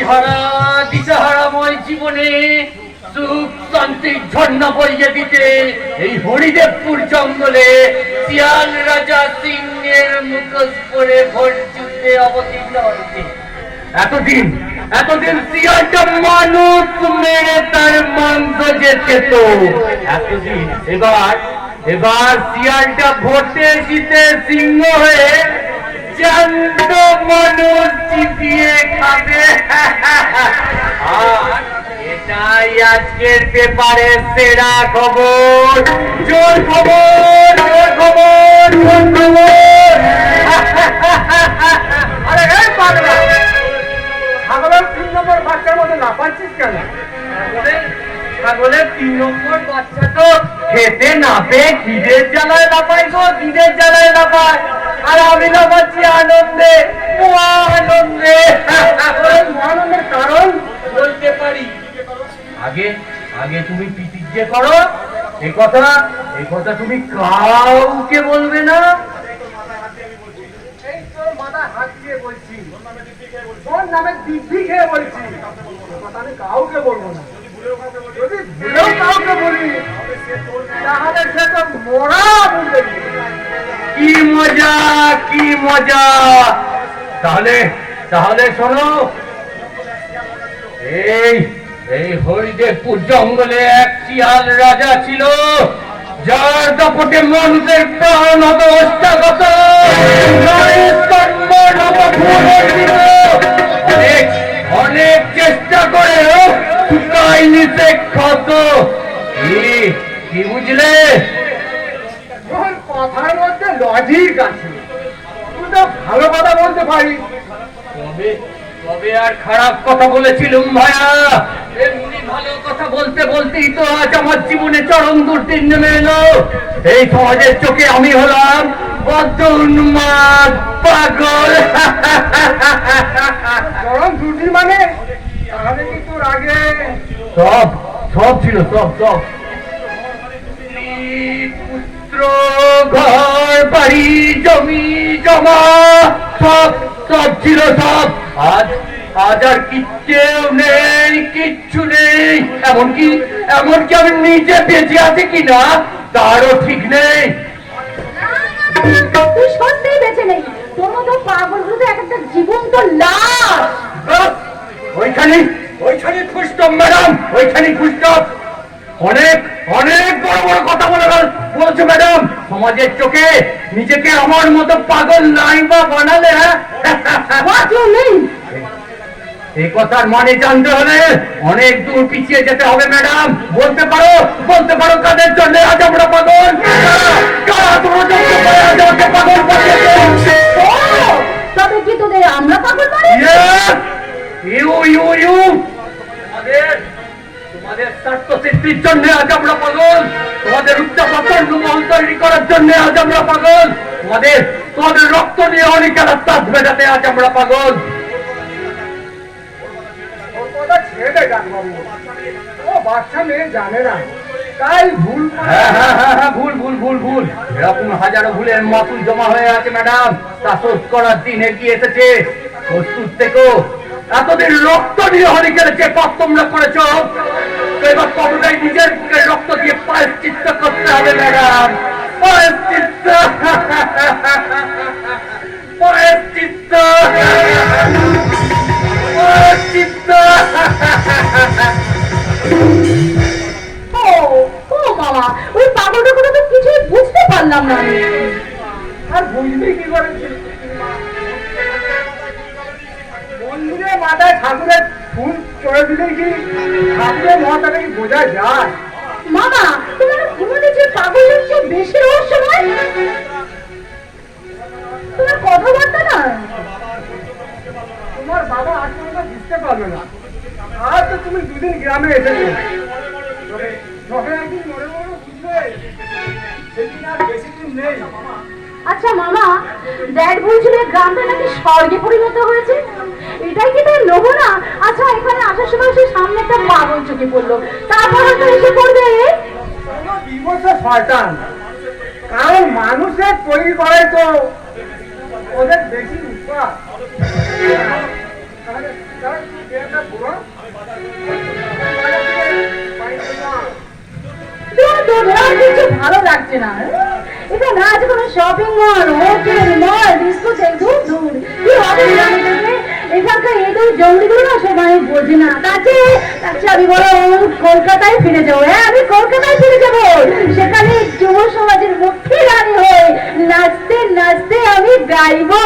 দিশাহারা দিশাহারাময় জীবনে সুখ শান্তির ঝর্ণা বইয়ে দিতে এই হরিদেবপুর জঙ্গলে শিয়াল রাজা সিংহের মুখোশ পরে ভোট যুদ্ধে অবতীর্ণ হয়েছে। এতদিন এতদিন শিয়ালটা মানুষ মেরে তার মাংস যে খেত, এতদিন এবার এবার শিয়ালটা ভোটে জিতে সিংহ হয়ে জ্যান্ত মানুষ চিবিয়ে খাবে। আর এটাই আজকের পেপারে সেরা খবর, জোর খবর, জোর খবর, জোর খবর। আরে এই পাগলা, ছাগলের 3 নম্বর বাচ্চার মধ্যে লাফাচ্ছিস কেন? ছাগলের 3 নম্বর বাচ্চা তো খেতে না পেয়ে খিদের জ্বালায় লাফাই গো, খিদের জ্বালায় লাফায়। আর আমি লাফাচ্ছি আনন্দে, আনন্দে। আনন্দের কারণ বলতে পারি। আগে আগে তুমি প্রতিজ্ঞা করো, এই কথা তুমি কাউকে বলবে না। এই তোর মাথায় হাত দিয়ে বলছি, তোর নামে দিব্যি খেয়ে বলছি, কথা আমি কাউকে বলবো না। যদি ভুলেও কাউকে বলি তাহলে সে তো মরা বলবে। কি মজা, কি মজা। তাহলে তাহলে শোনো, এই এই হরিদেবপুর জঙ্গলে এক শিয়াল রাজা ছিল, যার দাপটে মানুষের প্রাণ হতো অষ্টাগত, অনেক অনেক চেষ্টা করেও শুকায়নি সে ক্ষত। কি বুঝলে? তোর কথার মধ্যে লজিক আছে, তুই তো ভালো কথা বলতে পারিস। তবে তবে আর খারাপ কথা বলেছিলুম ভাইয়া? এমনি ভালো কথা বলতে বলতেই তো আজ আমার জীবনে চরম দুর্দিন নেমে এলো। এই সমাজের চোখে আমি হলাম বদ্ধ উন্মাদ পাগল। চরম দুর্দিন মানে? তাহলে কি তোর আগে সব সব ছিল, সব সব পুত্র, ঘর বাড়ি, জমি জমা, সব সব ছিল, সব। আজ আজ আর কিচ্ছু নেই, কিচ্ছু নেই। এমনকি এমনকি আমি নিজে বেঁচে আছি কিনা তারও ঠিক নেই। তুই সত্যিই বেঁচে নেই, তোর মতো পাগলগুলো তো একটা জীবন্ত লাশ। ওইখানে ওইখানে খুঁজতাম ম্যাডাম, ওইখানে খুঁজতাম। অনেক অনেক বড় বড় কথা বলেছে ম্যাডাম। সমাজের চোখে নিজেকে আমার মতো পাগল নাই বা বানালে, হ্যাঁ এই কথার মানে জানতে হলে অনেক দূর পিছিয়ে যেতে হবে ম্যাডাম। বলতে পারো কাদের জন্য আজ আমরা পাগল? পাগল পাঠিয়েছে। তবে কি তোদের আমরা পাগল মানে? তোমাদের স্বার্থ সিদ্ধির জন্য আজ আমরা পাগল, তোমাদের উচ্চাপন্ন মহল তৈরি করার জন্য আজ আমরা পাগল, তোমাদের রক্ত দিয়ে অনেকের তাজ মেটাতে আজ আমরা পাগল। ছেড়ে দে ডাকবাবু, ও বাচ্চা মেয়ে জানে না, তাই ভুল। হ্যাঁ ভুল ভুল ভুল ভুল। এরকম হাজারো ভুলের মাসুল জমা হয়ে আছে ম্যাডাম, তা শোধ করার দিন এগিয়ে এসেছে। প্রস্তুত থেকো। এতদিন রক্ত দিয়ে হরিকের যে পাপ তোমরা করেছ, এবার ততটাই নিজের বুকের রক্ত দিয়ে প্রায়শ্চিত্ত করতে হবে ম্যাডাম। প্রায়শ্চিত্ত, প্রায়শ্চিত্ত, প্রায়শ্চিত্ত। ও বাবা, ওই পাগলটার কথা তো কিছুই বুঝতে পারলাম না। আর বুঝবি কি করে? মন্দিরে মাথায় ঠাকুরের ফুল চড়ে দিলে কি ঠাকুরের মহাটাকে কি বোঝা যায়? মামা, তোমার ঘুমোতে যে পাগলের চেয়ে বেশি রহস্যময় তোমার কথাবার্তা না। তোমার বাবা আজ পর্যন্ত বুঝতে পারবে না। আজ তো তুমি 2 দিন গ্রামে এসেছো, তবে একদিন মনে মনে বুঝবে সেদিন আর বেশি দিন নেই। আচ্ছা মামা, ড্যাড বলছিল গ্রামটা নাকি স্বর্গে পরিণত হয়েছে, এটাই কি তার লোভ না? আচ্ছা, এখানে আসার সময় সে সামনে একটা পাগল চোখে পড়লো, তারপর হয়তো এসে পড়বে শয়তান। কারণ মানুষের তৈরি করে তো ওদের বেশি উৎপাদ। তাহলে তুই গেমটা পুরো আর কিছু ভালো লাগছে না। এটা না আছে কোনো শপিং মল, হোটেল, মল, ডিস্কোথেক, দূর দূর কি হবে জানি থেকে। এখানকার এই দূর জঙ্গলিগুলো না সবাই বোঝে না। তাছে আমি বলো কলকাতায় ফিরে যাবো। হ্যাঁ, আমি কলকাতায় ফিরে যাবো। সেখানে যুব সমাজের মুখ্য রানী হয়ে নাচতে নাচতে আমি গাইবো।